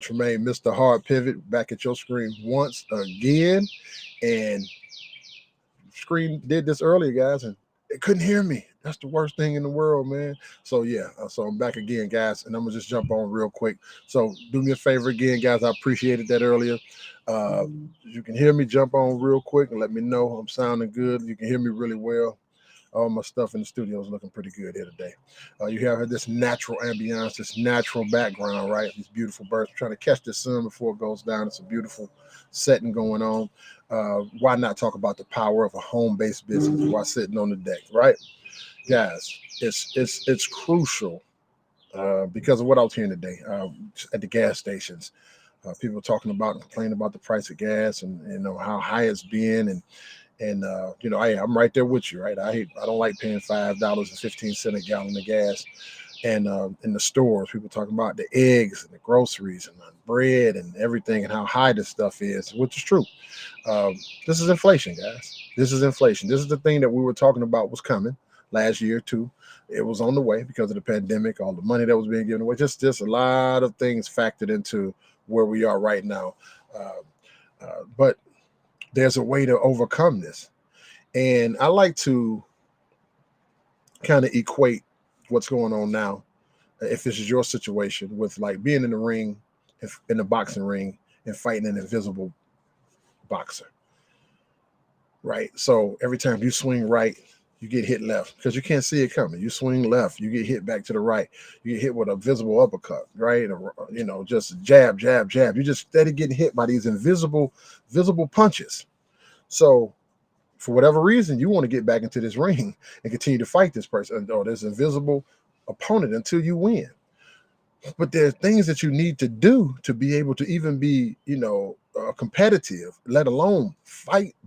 Tremaine, Mr. Hard Pivot, back at your screen once again. And screen did this earlier, guys, and it couldn't hear me. That's the worst thing in the world, man. So yeah, so I'm back again, guys, and I'm gonna just jump on real quick. So do me a favor again, guys. I appreciated that earlier. You can hear me. Jump on real quick and let me know I'm sounding good. You can hear me really well. All my stuff in the studio is looking pretty good here today. You have this natural ambiance, this natural background, right? These beautiful birds. I'm trying to catch the sun before it goes down. It's a beautiful setting going on. Why not talk about the power of a home-based business while sitting on the deck, right, guys? It's crucial because of what I was hearing today at the gas stations. People talking about and complaining about the price of gas and how high it's been and I'm right there with you, right? I don't like paying $5.15 a gallon of gas, and in the stores, people talking about the eggs and the groceries and the bread and everything and how high this stuff is, which is true. Um, this is inflation, guys. This is inflation. This is the thing that we were talking about was coming last year too. It was on the way because of the pandemic, all the money that was being given away. Just a lot of things factored into where we are right now. But there's a way to overcome this. And I like to kind of equate what's going on now, if this is your situation, with like being in the ring, if in the boxing ring and fighting an invisible boxer, right? So every time you swing right, you get hit left because you can't see it coming. You swing left, you get hit back to the right. You get hit with a visible uppercut, right? Or, just jab, jab, jab. You just steady getting hit by these visible punches. So for whatever reason, you want to get back into this ring and continue to fight this person or this invisible opponent until you win. But there are things that you need to do to be able to even be, competitive, let alone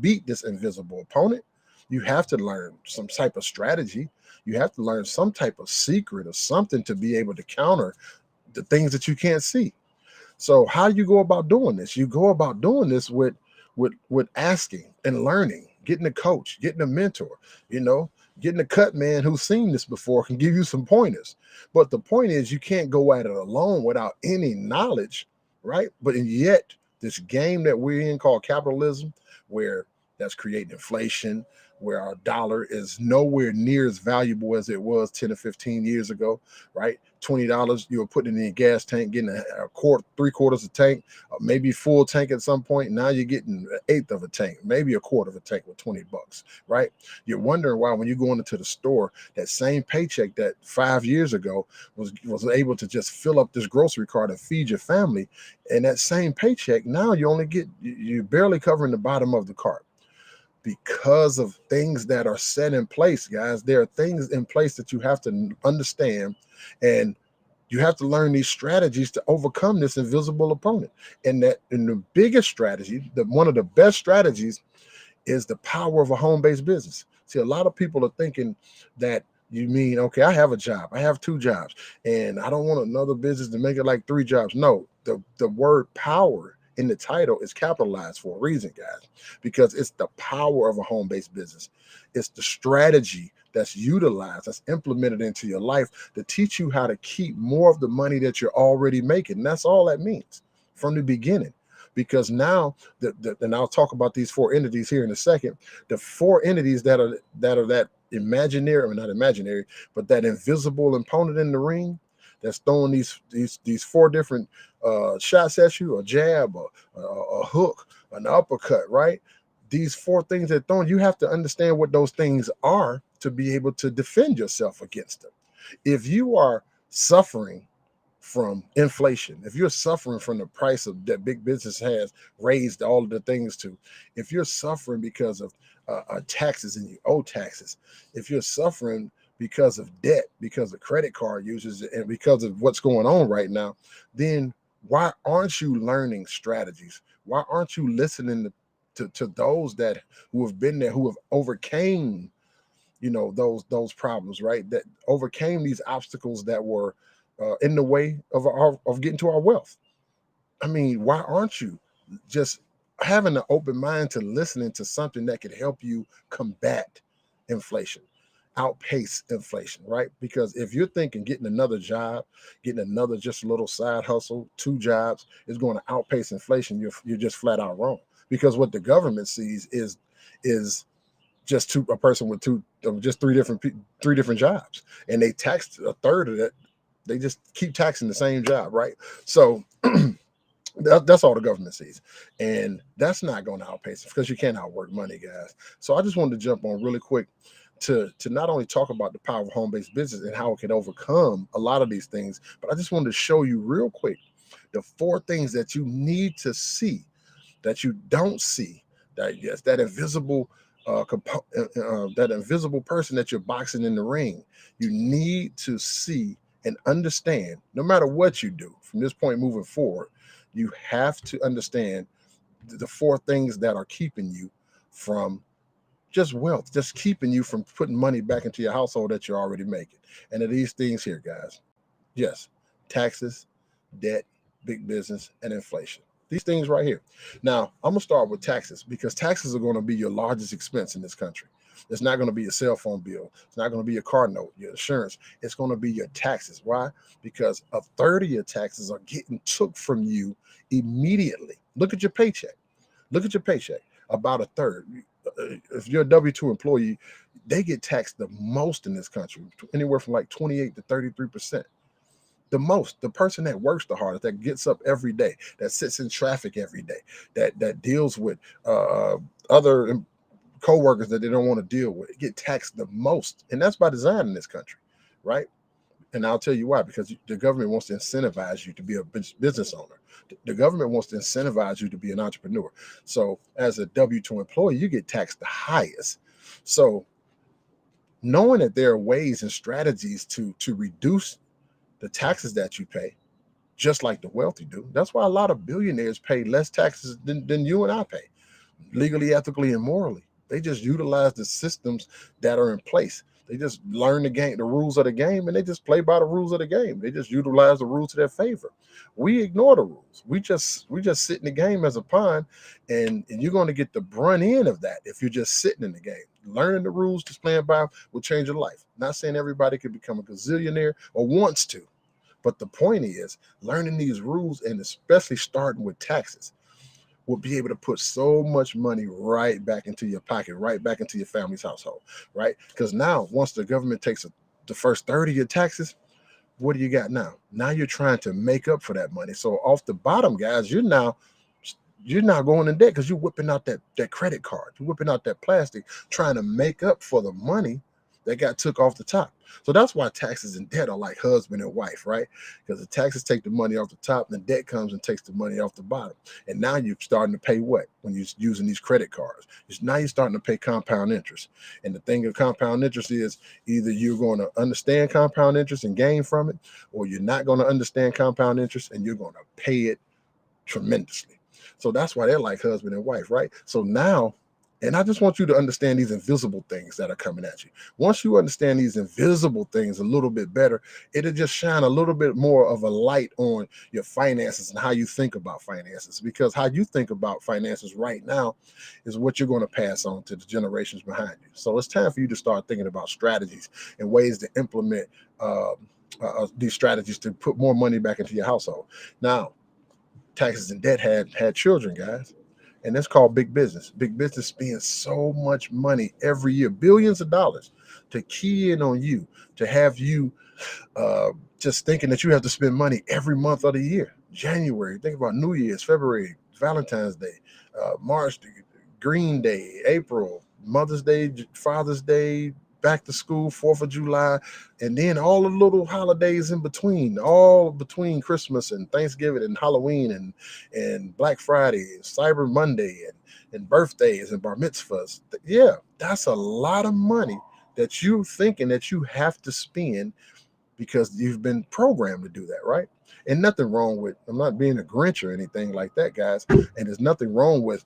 beat this invisible opponent. You have to learn some type of strategy. You have to learn some type of secret or something to be able to counter the things that you can't see. So how do you go about doing this? You go about doing this with asking and learning, getting a coach, getting a mentor, you know, getting a cut man who's seen this before can give you some pointers. But the point is you can't go at it alone without any knowledge, right? But and yet this game that we're in called capitalism, where that's creating inflation, where our dollar is nowhere near as valuable as it was 10 or 15 years ago, right? $20 you were putting in a gas tank, getting a quart, 3/4 a tank, maybe full tank at some point. Now you're getting an eighth of a tank, maybe a quarter of a tank with $20, right? You're wondering why when you're going into the store, that same paycheck that 5 years ago was able to just fill up this grocery cart and feed your family, and that same paycheck now you're barely covering the bottom of the cart because of things that are set in place, guys. There are things in place that you have to understand, and you have to learn these strategies to overcome this invisible opponent. And the biggest strategy, one of the best strategies, is the power of a home-based business. See, a lot of people are thinking that you mean, okay, I have a job, I have two jobs, and I don't want another business to make it like three jobs. No, the word power in the title is capitalized for a reason, guys, because it's the power of a home-based business. It's the strategy that's utilized, that's implemented into your life to teach you how to keep more of the money that you're already making. And that's all that means from the beginning. Because now, and I'll talk about these four entities here in a second. The four entities that imaginary, I mean not imaginary, but that invisible opponent in the ring that's throwing these four different shots at you: a jab, a hook, an uppercut, right? These four things that throwing, you have to understand what those things are to be able to defend yourself against them. If you are suffering from inflation, if you're suffering from the price of that big business has raised all of the things to, if you're suffering because of taxes and you owe taxes, if you're suffering because of debt, because of credit card users, and because of what's going on right now, then why aren't you learning strategies? Why aren't you listening to those that who have been there, who have overcame those problems, right? That overcame these obstacles that were in the way of getting to our wealth. I mean, why aren't you just having an open mind to listening to something that could help you combat inflation? outpace inflation, right? Because if you're thinking getting another job, getting another just a little side hustle, two jobs is going to outpace inflation, you're just flat out wrong. Because what the government sees is just a person with just three different jobs, and they tax a third of that. They just keep taxing the same job, right? So that's all the government sees, and that's not going to outpace it because you can't outwork money, guys. So I just wanted to jump on really quick to not only talk about the power of home-based business and how it can overcome a lot of these things, but I just wanted to show you real quick the four things that you need to see that you don't see, that yes, that invisible that invisible person that you're boxing in the ring, you need to see and understand. No matter what you do from this point moving forward, you have to understand the four things that are keeping you from just wealth, just keeping you from putting money back into your household that you're already making. And of these things here, guys, yes, taxes, debt, big business, and inflation. These things right here. Now, I'm going to start with taxes because taxes are going to be your largest expense in this country. It's not going to be a cell phone bill. It's not going to be your car note, your insurance. It's going to be your taxes. Why? Because a third of your taxes are getting took from you immediately. Look at your paycheck. Look at your paycheck. About a third. If you're a W-2 employee, they get taxed the most in this country, anywhere from like 28 to 33%. The most, the person that works the hardest, that gets up every day, that sits in traffic every day, that deals with other co-workers that they don't want to deal with, get taxed the most. And that's by design in this country, right? And I'll tell you why, because the government wants to incentivize you to be a business owner. The government wants to incentivize you to be an entrepreneur. So as a W-2 employee, you get taxed the highest. So knowing that there are ways and strategies to reduce the taxes that you pay, just like the wealthy do. That's why a lot of billionaires pay less taxes than you and I pay, legally, ethically, and morally. They just utilize the systems that are in place. They just learn the game, the rules of the game, and they just play by the rules of the game. They just utilize the rules to their favor. We ignore the rules. We just sit in the game as a pawn, and you're going to get the brunt end of that if you're just sitting in the game. Learning the rules, just playing by will change your life. Not saying everybody could become a gazillionaire or wants to, but the point is learning these rules, and especially starting with taxes, will be able to put so much money right back into your pocket, right back into your family's household, right? Because now, once the government takes the first third of your taxes, what do you got now? Now you're trying to make up for that money. So off the bottom, guys, you're now going in debt because you're whipping out that credit card, you're whipping out that plastic, trying to make up for the money that got took off the top. So that's why taxes and debt are like husband and wife, right? Because the taxes take the money off the top, and the debt comes and takes the money off the bottom. And now you're starting to pay what when you're using these credit cards? Now you're starting to pay compound interest. And the thing of compound interest is either you're going to understand compound interest and gain from it, or you're not going to understand compound interest and you're going to pay it tremendously. So that's why they're like husband and wife, right? So now, and I just want you to understand these invisible things that are coming at you. Once you understand these invisible things a little bit better, it'll just shine a little bit more of a light on your finances and how you think about finances. Because how you think about finances right now is what you're going to pass on to the generations behind you. So it's time for you to start thinking about strategies and ways to implement these strategies to put more money back into your household. Now, taxes and debt had children, guys. And that's called big business. Big business spends so much money every year, billions of dollars, to key in on you, to have you just thinking that you have to spend money every month of the year. January, think about New Year's, February, Valentine's Day, March, Green Day, April, Mother's Day, Father's Day, back to school, 4th of July, and then all the little holidays in between, all between Christmas and Thanksgiving and Halloween and Black Friday and Cyber Monday and birthdays and bar mitzvahs. Yeah, that's a lot of money that you thinking that you have to spend because you've been programmed to do that, right? And nothing wrong with, I'm not being a Grinch or anything like that, guys. And there's nothing wrong with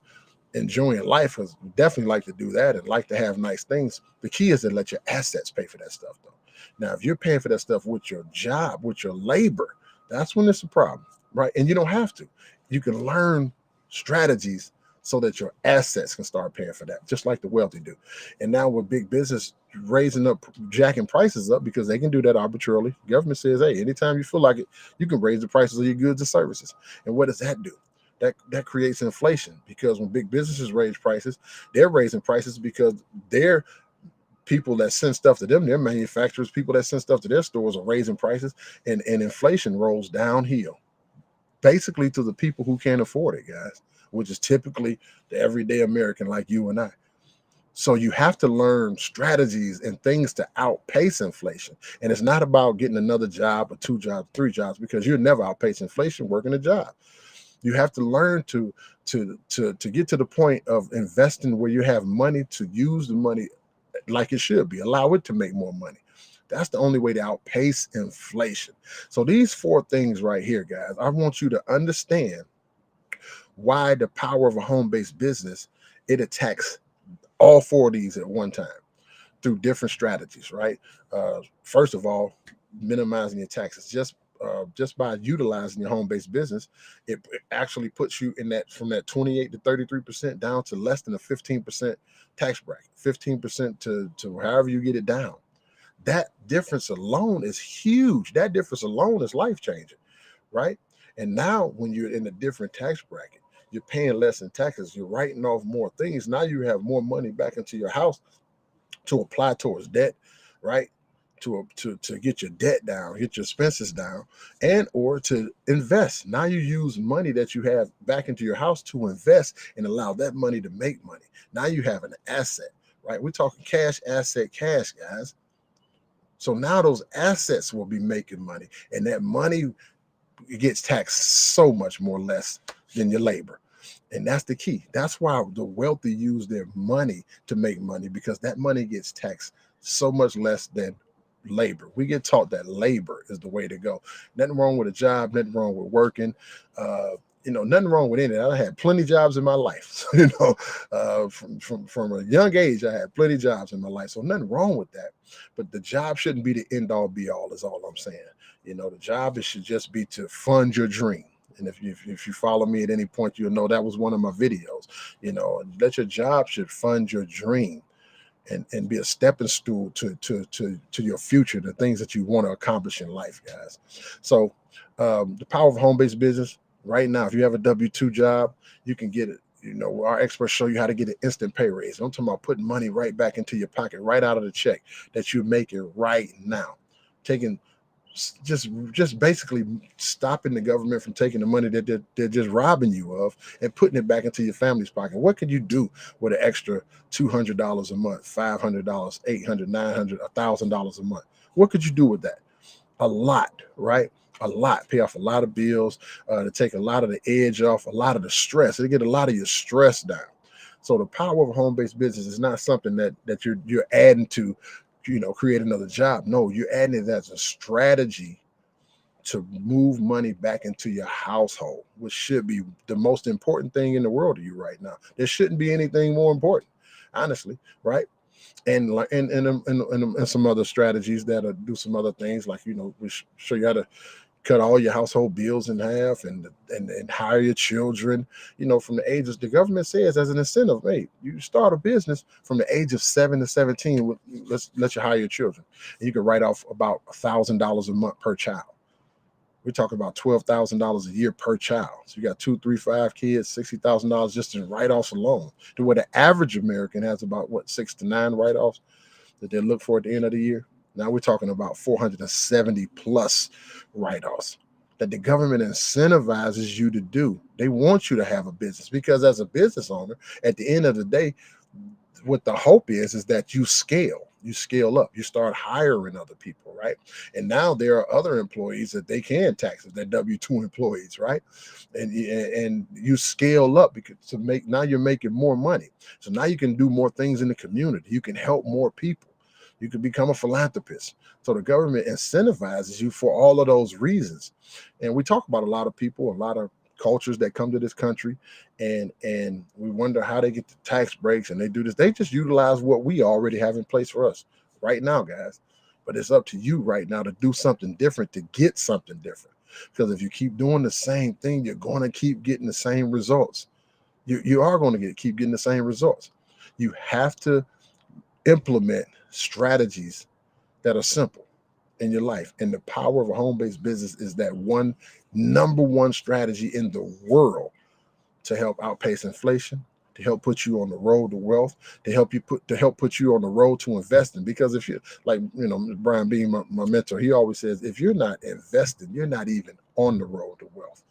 enjoying life, because we definitely like to do that and like to have nice things. The key is to let your assets pay for that stuff, though. Now, if you're paying for that stuff with your job, with your labor, that's when it's a problem, right? And you don't have to. You can learn strategies so that your assets can start paying for that, just like the wealthy do. And now with big business raising up, jacking prices up because they can do that arbitrarily, government says, hey, anytime you feel like it, you can raise the prices of your goods and services. And what does that do? That creates inflation, because when big businesses raise prices, they're raising prices because they're people that send stuff to them, their manufacturers, people that send stuff to their stores are raising prices, and inflation rolls downhill, basically to the people who can't afford it, guys, which is typically the everyday American like you and I. So you have to learn strategies and things to outpace inflation. And it's not about getting another job or 2 jobs, 3 jobs, because you'll never outpace inflation working a job. You have to learn to get to the point of investing where you have money to use the money like it should be. Allow it to make more money. That's the only way to outpace inflation. So these 4 things right here, guys, I want you to understand why the power of a home-based business, it attacks all 4 of these at one time through different strategies, right? First of all, minimizing your taxes. Just by utilizing your home-based business, it actually puts you in that, from that 28 to 33% down to less than a 15% tax bracket, 15% to however you get it down. That difference alone is huge. That difference alone is life-changing, right? And now when you're in a different tax bracket, you're paying less in taxes, you're writing off more things. Now you have more money back into your house to apply towards debt, right? To get your debt down, get your expenses down, and or to invest. Now you use money that you have back into your house to invest and allow that money to make money. Now you have an asset, right? We're talking cash, asset, cash, guys. So now those assets will be making money, and that money gets taxed so much more less than your labor. And that's the key. That's why the wealthy use their money to make money, because that money gets taxed so much less than labor. We get taught that labor is the way to go. Nothing wrong with a job, nothing wrong with working. Uh, nothing wrong with any. I had plenty of jobs in my life. From a young age, I had plenty of jobs in my life. So nothing wrong with that. But the job shouldn't be the end all be all, is all I'm saying. The job, it should just be to fund your dream. And if you follow me at any point, you'll know that was one of my videos. That your job should fund your dream and be a stepping stool to your future, the things that you want to accomplish in life, guys. So the power of home-based business right now, if you have a W-2 job, you can get it. Our experts show you how to get an instant pay raise. I'm talking about putting money right back into your pocket, right out of the check that you're making right now. Taking just basically stopping the government from taking the money that they're just robbing you of and putting it back into your family's pocket. What can you do with an extra $200 a month, $500, $800, $900, $1,000 a month? What could you do with that? A lot, right? A lot. Pay off a lot of bills, to take a lot of the edge off, a lot of the stress. They get a lot of your stress down. So the power of a home-based business is not something that you're adding to, create another job. No, you're adding it as a strategy to move money back into your household, which should be the most important thing in the world to you right now. There shouldn't be anything more important, honestly, right? And some other strategies that do some other things, like we show you how to cut all your household bills in half, and hire your children, from the ages, the government says as an incentive, hey, you start a business from the age of 7 to 17, let's let you hire your children, and you can write off about $1,000 a month per child. We're talking about $12,000 a year per child. So you got 2, 3, 5 kids, $60,000 just in write-offs alone. To where the average American has about 6 to 9 write-offs that they look for at the end of the year. Now we're talking about 470 plus write-offs that the government incentivizes you to do. They want you to have a business, because as a business owner, at the end of the day, what the hope is that you scale up, you start hiring other people, right? And now there are other employees that they can tax, they're W-2 employees, right? And you scale up because now you're making more money. So now you can do more things in the community. You can help more people. You can become a philanthropist. So the government incentivizes you for all of those reasons. And we talk about a lot of people, a lot of cultures that come to this country, and we wonder how they get the tax breaks, and they do this. They just utilize what we already have in place for us right now, guys. But it's up to you right now to do something different, to get something different. Because if you keep doing the same thing, you're going to keep getting the same results. You are going to keep getting the same results. You have to implement strategies that are simple in your life. And the power of a home-based business is that number one strategy in the world to help outpace inflation, to help put you on the road to wealth, to help put you on the road to investing. Because if you, like, Brian being my mentor, he always says, if you're not investing, you're not even on the road to wealth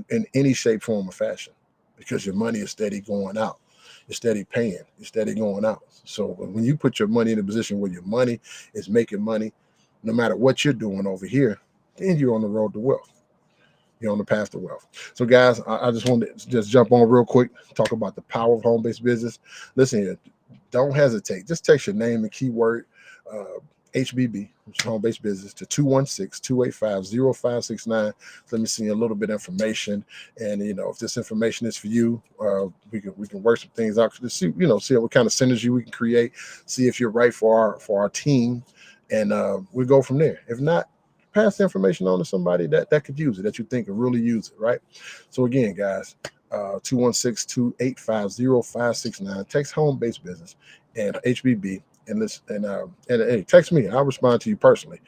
in any shape, form, or fashion, because your money is steady going out. You're steady paying, you're steady going out. So when you put your money in a position where your money is making money, no matter what you're doing over here, then you're on the road to wealth. You're on the path to wealth. So, guys, I just wanted to just jump on real quick, talk about the power of home-based business. Listen here, don't hesitate. Just text your name and keyword HBB, which is home-based business, to 216-285-0569. Let me see a little bit of information. And, if this information is for you, we can work some things out to see, see what kind of synergy we can create, see if you're right for our team. And we go from there. If not, pass the information on to somebody that could use it, that you think could really use it, right? So again, guys, 216-285-0569. Text home-based business and HBB and hey, text me. I'll respond to you personally.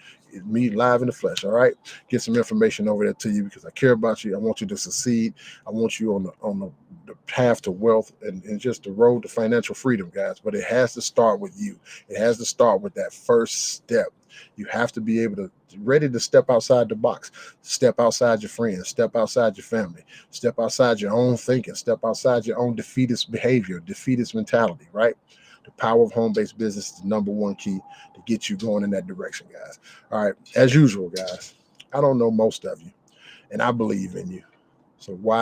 Me live in the flesh, all right? Get some information over there to you because I care about you. I want you to succeed. I want you on the path to wealth and just the road to financial freedom, guys. But it has to start with you. It has to start with that first step. You have to be able to ready to step outside the box, step outside your friends, step outside your family, step outside your own thinking, step outside your own defeatist behavior, defeatist mentality, right? The power of home-based business is the number one key to get you going in that direction, guys. All right, as usual, guys, I don't know most of you, and I believe in you. So why